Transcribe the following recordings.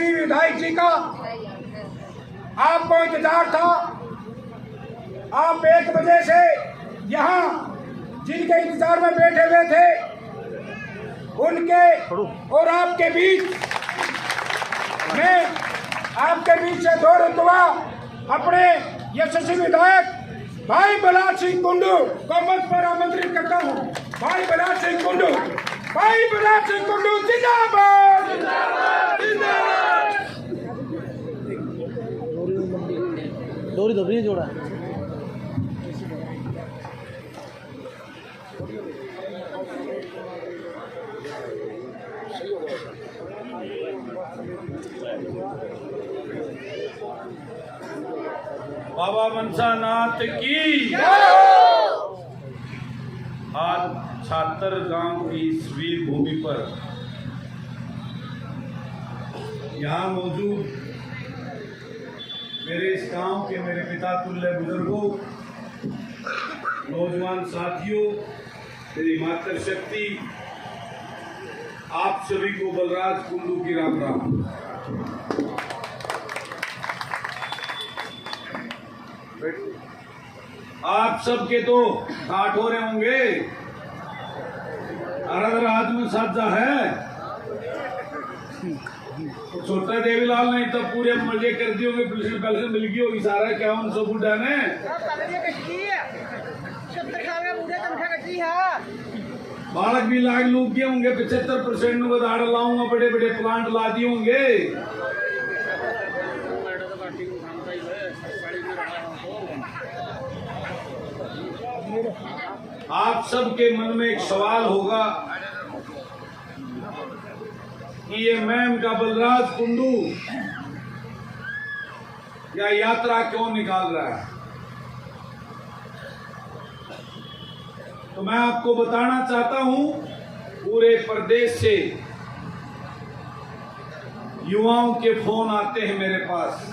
यशस्वी विधायक जी का आपको इंतजार था। आप 1 बजे से यहाँ जिनके इंतजार में बैठे हुए थे उनके और आपके बीच में से दो रुतबा अपने यशस्वी विधायक भाई बलराज सिंह कुंडू को मंच पर आमंत्रित करता हूँ। भाई बलराज सिंह कुंडू, भाई बलराज सिंह कुंडू जिंदाबाद, जिंदाबाद। डोरी दबरी जोड़ा बाबा मनसानाथ की। आज छात्र गांव की इस वीर भूमि पर यहाँ मौजूद मेरे इस गांव के मेरे पिता तुल्य बुजुर्गों, नौजवान साथियों, मेरी मातृशक्ति, आप सभी को बलराज कुंडू की राम राम। आप सबके तो 60 हो रहे होंगे, अगर आदमी साजा है तो छोटा देवीलाल नहीं तो पूरे मजे कर दिए होंगे, पुलिस में पैसे मिल गई होगी सारा क्या उन सब बुढ़ा ने बालक भी लाग लूट गए होंगे। 75% बदाड़ लाऊंगा, बड़े बड़े प्लांट ला दिए होंगे। आप सबके मन में एक सवाल होगा कि ये मैम का बलराज कुंडू या यात्रा क्यों निकाल रहा है। तो मैं आपको बताना चाहता हूं, पूरे प्रदेश से युवाओं के फोन आते हैं मेरे पास,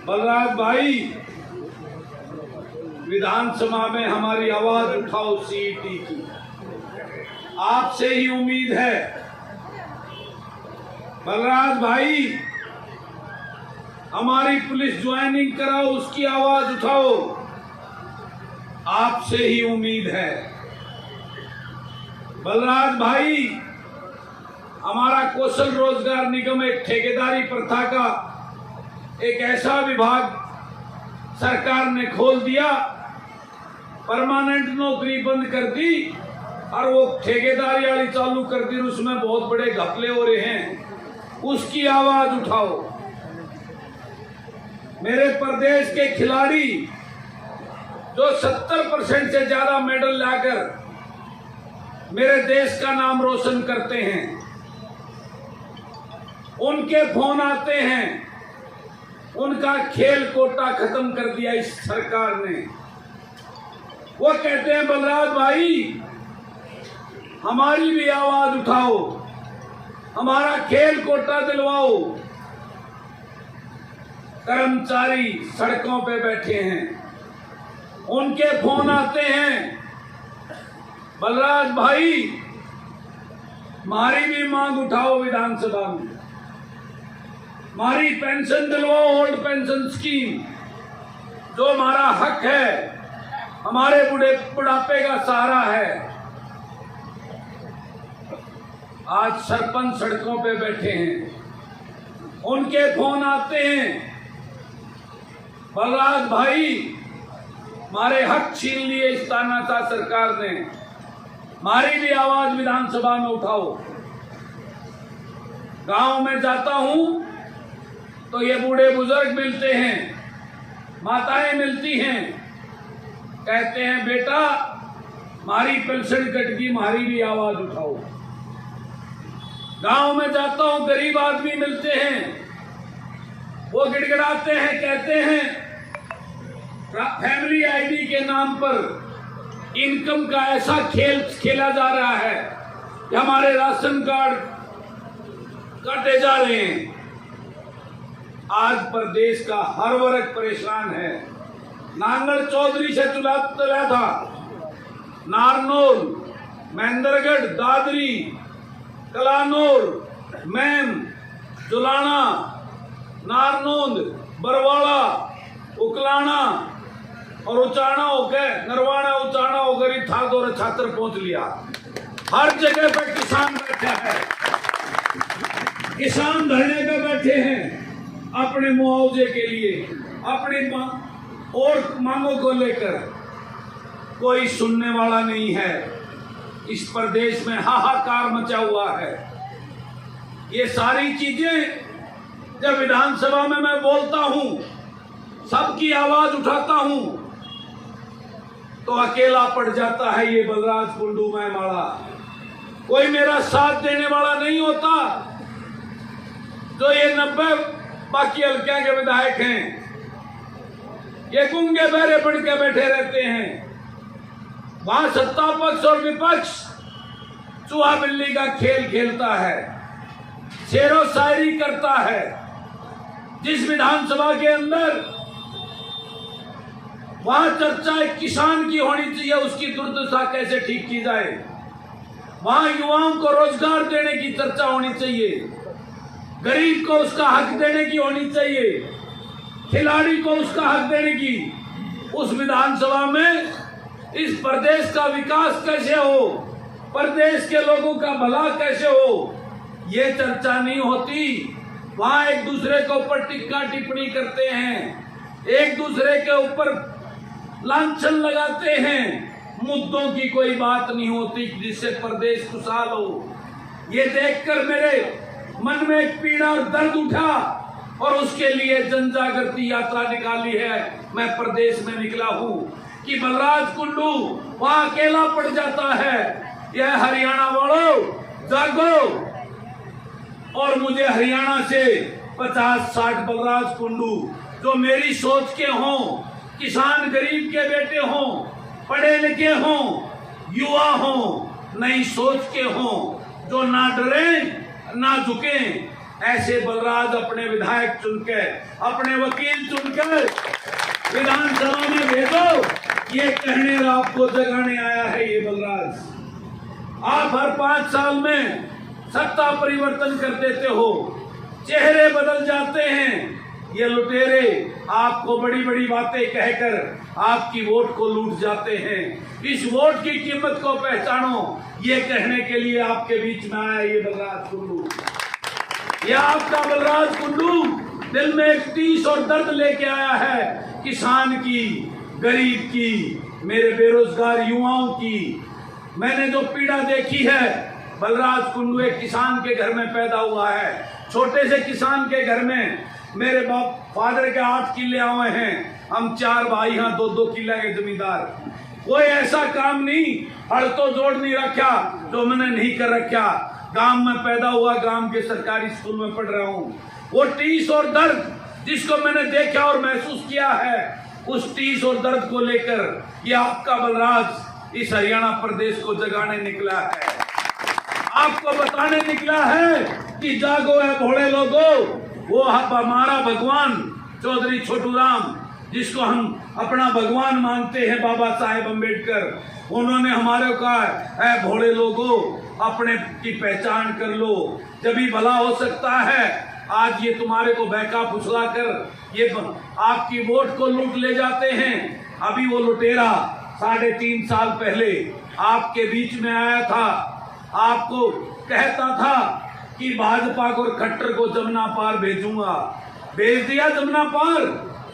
बलराज भाई विधानसभा में हमारी आवाज उठाओ सीईटी की, आपसे ही उम्मीद है। बलराज भाई हमारी पुलिस ज्वाइनिंग कराओ, उसकी आवाज उठाओ, आपसे ही उम्मीद है। बलराज भाई हमारा कौशल रोजगार निगम एक ठेकेदारी प्रथा का एक ऐसा विभाग सरकार ने खोल दिया, परमानेंट नौकरी बंद कर दी और वो ठेकेदारी वाली चालू कर दी, उसमें बहुत बड़े घपले हो रहे हैं, उसकी आवाज उठाओ। मेरे प्रदेश के खिलाड़ी जो 70% से ज्यादा मेडल लाकर मेरे देश का नाम रोशन करते हैं, उनके फोन आते हैं। उनका खेल कोटा खत्म कर दिया इस सरकार ने। वो कहते हैं बलराज भाई हमारी भी आवाज उठाओ, हमारा खेल कोटा दिलवाओ। कर्मचारी सड़कों पे बैठे हैं, उनके फोन आते हैं, बलराज भाई हमारी भी मांग उठाओ विधानसभा में, हमारी पेंशन दिलवाओ, ओल्ड पेंशन स्कीम जो हमारा हक है, हमारे बुढ़ापे का सहारा है। आज सरपंच सड़कों पे बैठे हैं, उनके फोन आते हैं, बलराज भाई हमारे हक छीन लिए इस तानाशाह सरकार ने, हमारी भी आवाज विधानसभा में उठाओ। गांव में जाता हूं तो ये बूढ़े बुजुर्ग मिलते हैं, माताएं मिलती हैं, कहते हैं बेटा हमारी पेंशन कट गई, हमारी भी आवाज उठाओ। गांव में जाता हूं गरीब आदमी मिलते हैं, वो गिड़गिड़ाते हैं, कहते हैं फैमिली आईडी के नाम पर इनकम का ऐसा खेल खेला जा रहा है कि हमारे राशन कार्ड काटे जा रहे हैं। आज प्रदेश का हर वर्ग परेशान है। नांगल चौधरी से चला था, नारनौल, महेंद्रगढ़, दादरी, कलानौर, मैम, जुलाना, नारनौंद, बरवाड़ा, उकलाना और उचाना होकर नरवाना उचाना होकर ही था और छात्र पहुंच लिया। हर जगह पर किसान बैठा है, किसान धरने पे बैठे हैं अपने मुआवजे के लिए, अपनी और मांगों को लेकर। कोई सुनने वाला नहीं है। इस प्रदेश में हाहाकार मचा हुआ है। ये सारी चीजें जब विधानसभा में मैं बोलता हूं, सबकी आवाज उठाता हूं, तो अकेला पड़ जाता है ये बलराज कुंडू मैमाड़ा। कोई मेरा साथ देने वाला नहीं होता। जो ये 90 बाकी हल्के के विधायक हैं, ये गुंगे बहरे बन के बैठे रहते हैं। वहां सत्ता पक्ष और विपक्ष चूहा बिल्ली का खेल खेलता है, शेरो शायरी करता है। जिस विधानसभा के अंदर वहां चर्चा एक किसान की होनी चाहिए, उसकी दुर्दशा कैसे ठीक की जाए। वहां युवाओं को रोजगार देने की चर्चा होनी चाहिए, गरीब को उसका हक देने की होनी चाहिए, खिलाड़ी को उसका हक देने की। उस विधानसभा में इस प्रदेश का विकास कैसे हो, प्रदेश के लोगों का भला कैसे हो, ये चर्चा नहीं होती। वहां एक दूसरे के ऊपर टिक्का टिप्पणी करते हैं, एक दूसरे के ऊपर लांछन लगाते हैं। मुद्दों की कोई बात नहीं होती जिससे प्रदेश खुशहाल हो। ये देखकर मेरे मन में एक पीड़ा और दर्द उठा और उसके लिए जन जागृति यात्रा निकाली है। मैं प्रदेश में निकला हूं कि बलराज कुंडू वहां अकेला पड़ जाता है। यह हरियाणा वालों जागो। और मुझे हरियाणा से 50-60 बलराज कुंडू जो मेरी सोच के हों, किसान गरीब के बेटे हों, पढ़े लिखे हों, युवा हों, नई सोच के हों, जो ना डरें ना झुकें, ऐसे बलराज अपने विधायक चुनकर, अपने वकील चुनकर विधानसभा में भेजो। ये कहने और आपको जगाने आया है ये बलराज। आप हर 5 साल में सत्ता परिवर्तन कर देते हो, चेहरे बदल जाते हैं। ये लुटेरे आपको बड़ी बड़ी बातें कहकर आपकी वोट को लूट जाते हैं। इस वोट की कीमत को पहचानो, ये कहने के लिए आपके बीच में आया ये बलराज कुंडू। ये आपका बलराज कुंडू दिल में एक टीस और दर्द लेके आया है, किसान की, गरीब की, मेरे बेरोजगार युवाओं की। मैंने जो पीड़ा देखी है, बलराज कुंडू एक किसान के घर में पैदा हुआ है। छोटे से किसान के घर में मेरे फादर के 8 किले आए हैं, हम 4 भाई हैं, 2-2 किले के जमींदार। कोई ऐसा काम नहीं, हड़ तो जोड़ नहीं रखा जो मैंने नहीं कर रखा। गांव में पैदा हुआ, गांव के सरकारी स्कूल में पढ़ रहा हूँ। वो टीस और दर्द जिसको मैंने देखा और महसूस किया है, उस टीस और दर्द को लेकर ये आपका बलराज इस हरियाणा प्रदेश को जगाने निकला है, आपको बताने निकला है कि जागो है भोले लोगों। वो हमारा भगवान चौधरी छोटू राम, जिसको हम अपना भगवान मानते हैं, बाबा साहेब अम्बेडकर, उन्होंने हमारे कहा है भोले लोगों अपने की पहचान कर लो, जभी भला हो सकता है। आज ये तुम्हारे को बहका फुसला कर ये आपकी वोट को लूट ले जाते हैं। अभी वो लुटेरा 3.5 साल पहले आपके बीच में आया था, आपको कहता था कि भाजपा को खट्टर को जमुना पार भेजूंगा, भेज दिया जमुना पार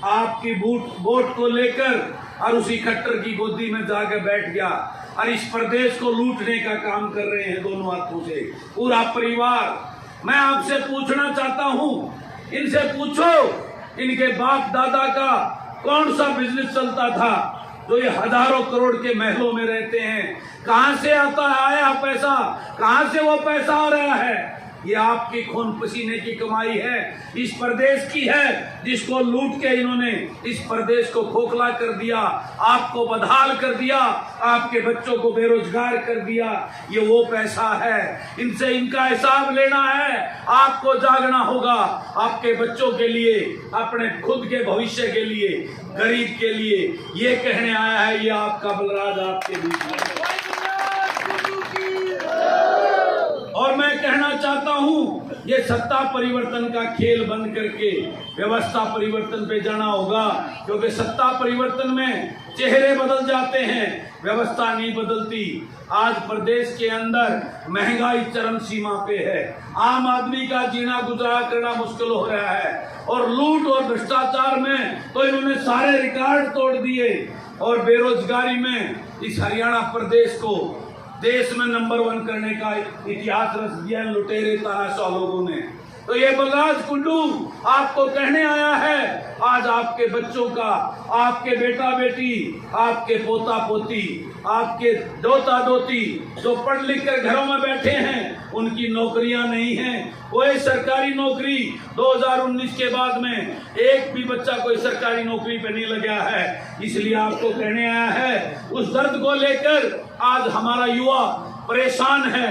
आपकी वोट को लेकर, और उसी खट्टर की गोदी में जाकर बैठ गया और इस प्रदेश को लूटने का काम कर रहे हैं दोनों हाथों से पूरा परिवार। मैं आपसे पूछना चाहता हूं, इनसे पूछो इनके बाप दादा का कौन सा बिजनेस चलता था जो ये हजारों करोड़ के महलों में रहते हैं। कहां से आया पैसा, कहां से वो पैसा आ रहा है? ये आपकी खून पसीने की कमाई है, इस प्रदेश की है, जिसको लूट के इन्होंने इस प्रदेश को खोखला कर दिया, आपको बदहाल कर दिया, आपके बच्चों को बेरोजगार कर दिया। ये वो पैसा है, इनसे इनका हिसाब लेना है। आपको जागना होगा, आपके बच्चों के लिए, अपने खुद के भविष्य के लिए, गरीब के लिए। ये कहने आया है ये आपका बलराज आपके बीच में। और मैं कहना चाहता हूं ये सत्ता परिवर्तन का खेल बंद करके व्यवस्था परिवर्तन पे जाना होगा, क्योंकि सत्ता परिवर्तन में चेहरे बदल जाते हैं, व्यवस्था नहीं बदलती। आज प्रदेश के अंदर महंगाई चरम सीमा पे है, आम आदमी का जीना गुजारा करना मुश्किल हो रहा है, और लूट और भ्रष्टाचार में तो इन्होंने सारे रिकॉर्ड तोड़ दिए, और बेरोजगारी में इस हरियाणा प्रदेश को देश में नंबर 1 करने का इतिहास रच दिया लुटेरे तानाशाह लोगों ने। तो ये बलराज कुंडू आपको कहने आया है, आज आपके बच्चों का, आपके बेटा बेटी, आपके पोता पोती, आपके दोता दोती जो पढ़ लिख कर घरों में बैठे हैं, उनकी नौकरियां नहीं हैं। कोई सरकारी नौकरी 2019 के बाद में एक भी बच्चा कोई सरकारी नौकरी पे नहीं लगा है। इसलिए आपको कहने आया है, उस दर्द को लेकर आज हमारा युवा परेशान है,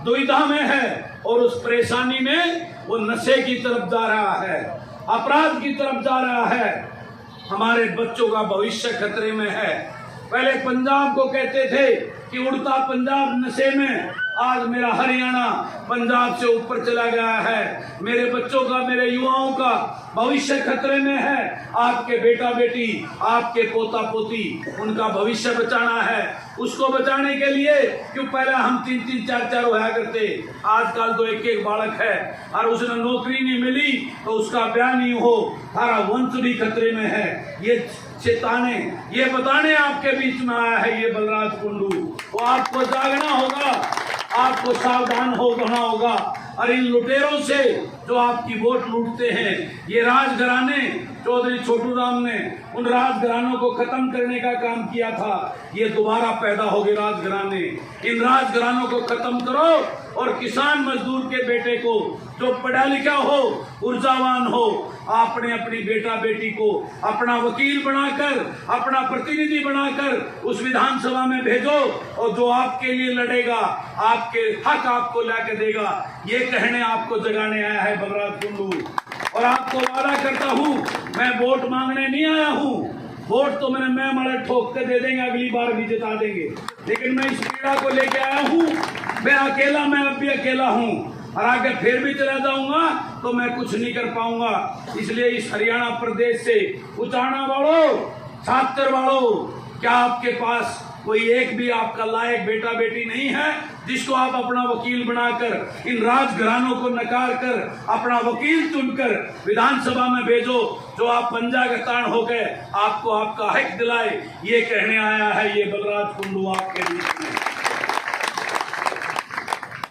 दुविधा में है, और उस परेशानी में वो नशे की तरफ जा रहा है, अपराध की तरफ जा रहा है। हमारे बच्चों का भविष्य खतरे में है। पहले पंजाब को कहते थे कि उड़ता पंजाब नशे में, आज मेरा हरियाणा पंजाब से ऊपर चला गया है। मेरे बच्चों का, मेरे युवाओं का भविष्य खतरे में है। आपके बेटा बेटी, आपके पोता पोती, उनका भविष्य बचाना है। उसको बचाने के लिए क्यों पहले हम 3-3, 4-4 होया करते, आजकल तो एक बालक है, और उसने नौकरी नहीं मिली तो उसका ब्याह नहीं हो, सारा वंश भी खतरे में है। ये चेताने, ये बताने आपके बीच में आया है ये बलराज कुंडू। तो आपको जागना होगा, आपको सावधान होना होगा, और इन लुटेरों से जो आपकी वोट लूटते हैं, ये राजघराने, चौधरी छोटू राम ने उन राजघरानों को खत्म करने का काम किया था। ये दोबारा पैदा हो गए राजघराने। इन राजघरानों को खत्म करो, और किसान मजदूर के बेटे को जो पढ़ा लिखा हो, ऊर्जावान हो, आपने अपनी बेटा बेटी को अपना वकील बनाकर, अपना प्रतिनिधि बनाकर उस विधानसभा में भेजो, और जो आपके लिए लड़ेगा, आपके हक आपको लाके देगा। ये कहने आपको जगाने आया है बलराज कुंडू। और आपको वादा करता हूं, मैं वोट मांगने नहीं आया हूं। वोट तो मैं मारे ठोक के दे देंगे, अगली बार भी जिता देंगे, लेकिन मैं इस पीड़ा को लेके आया हूं। मैं अकेला, मैं अब भी अकेला हूं, और आगे फिर भी चला जाऊंगा तो मैं कुछ नहीं कर पाऊंगा। इसलिए इस हरियाणा प्रदेश से उचाना वालों, छात्र वालों, क्या आपके पास कोई एक भी आपका लायक बेटा बेटी नहीं है जिसको आप अपना वकील बनाकर, इन राजघरानों को नकार कर, अपना वकील चुनकर विधानसभा में भेजो, जो आप पंजा का तान हो गए, आपको आपका हक दिलाए। ये कहने आया है ये बलराज कुंडू आपके बीच में।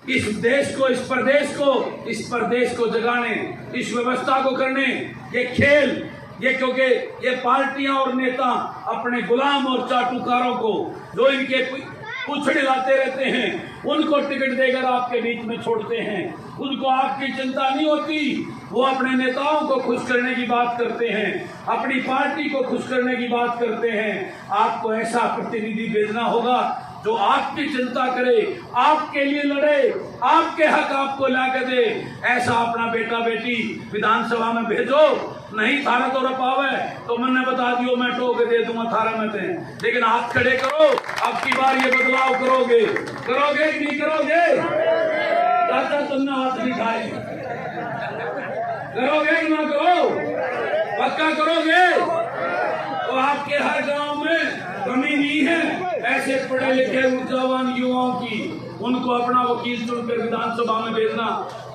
इस देश को, इस प्रदेश को जगाने, इस व्यवस्था को करने, ये खेल, ये क्योंकि ये पार्टियां और नेता अपने गुलाम और चाटुकारों को, जो इनके पूछ हिलाते रहते हैं, उनको टिकट देकर आपके बीच में छोड़ते हैं। उनको आपकी चिंता नहीं होती, वो अपने नेताओं को खुश करने की बात करते हैं, अपनी पार्टी को खुश करने की बात करते हैं। आपको ऐसा प्रतिनिधि भेजना होगा जो आपकी चिंता करे, आपके लिए लड़े, आपके हक आपको ला के दे। ऐसा अपना बेटा बेटी विधानसभा में भेजो। नहीं थारा तो रपावे तो मैंने बता दियो, मैं टोक दे दूंगा थारा में थे, लेकिन हाथ खड़े करो, अब की बार ये बदलाव करोगे कि नहीं करोगे? चाचा तुमने हाथ दिखाए, करोगे कि ना करो? पक्का करोगे? तो आपके हर गांव में कमी नहीं है ऐसे पढ़े लिखे ऊर्जावान युवाओं की, उनको अपना वकील चुनकर विधानसभा में भेजना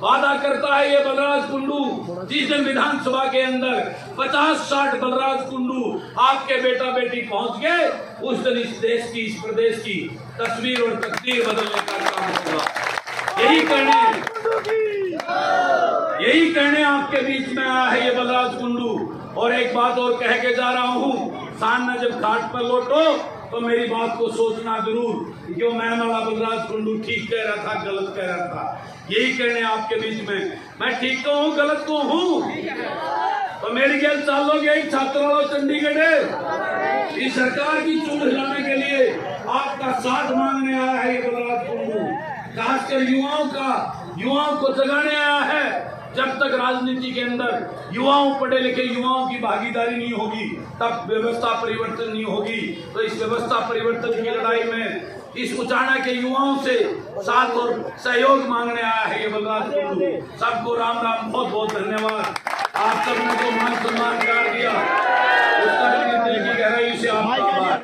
वादा करता है ये बलराज कुंडू। जिस दिन विधानसभा के अंदर 50-60 बलराज कुंडू आपके बेटा बेटी पहुंच गए, उस दिन इस देश की, इस प्रदेश की तस्वीर और तकदीर बदलने का काम होगा। यही कहने आपके बीच में आया है ये बलराज कुंडू। और एक बात और कह के जा रहा हूँ, शान में जब घाट पर लौटो तो मेरी बात को सोचना जरूर, क्यों मैं वाला बलराज कुंडू ठीक कह रहा था, गलत कह रहा था। यही कहने आपके बीच में, मैं ठीक तो हूँ, गलत तो हूँ, तो मेरी गैल चालोगे छात्र वालों चंडीगढ़ इस सरकार की चूड़ हिलाने के लिए आपका साथ मांगने आया है ये बलराज कुंडू। खासकर युवाओं को जगाने आया है। जब तक राजनीति के अंदर युवाओं, पढ़े लिखे युवाओं की भागीदारी नहीं होगी, तब व्यवस्था परिवर्तन नहीं होगी। तो इस व्यवस्था परिवर्तन की लड़ाई में इस उचाना के युवाओं से साथ और सहयोग मांगने आया है ये बलराज कुंडू। सबको राम राम, बहुत बहुत धन्यवाद। आप सबने जो मान सम्मान का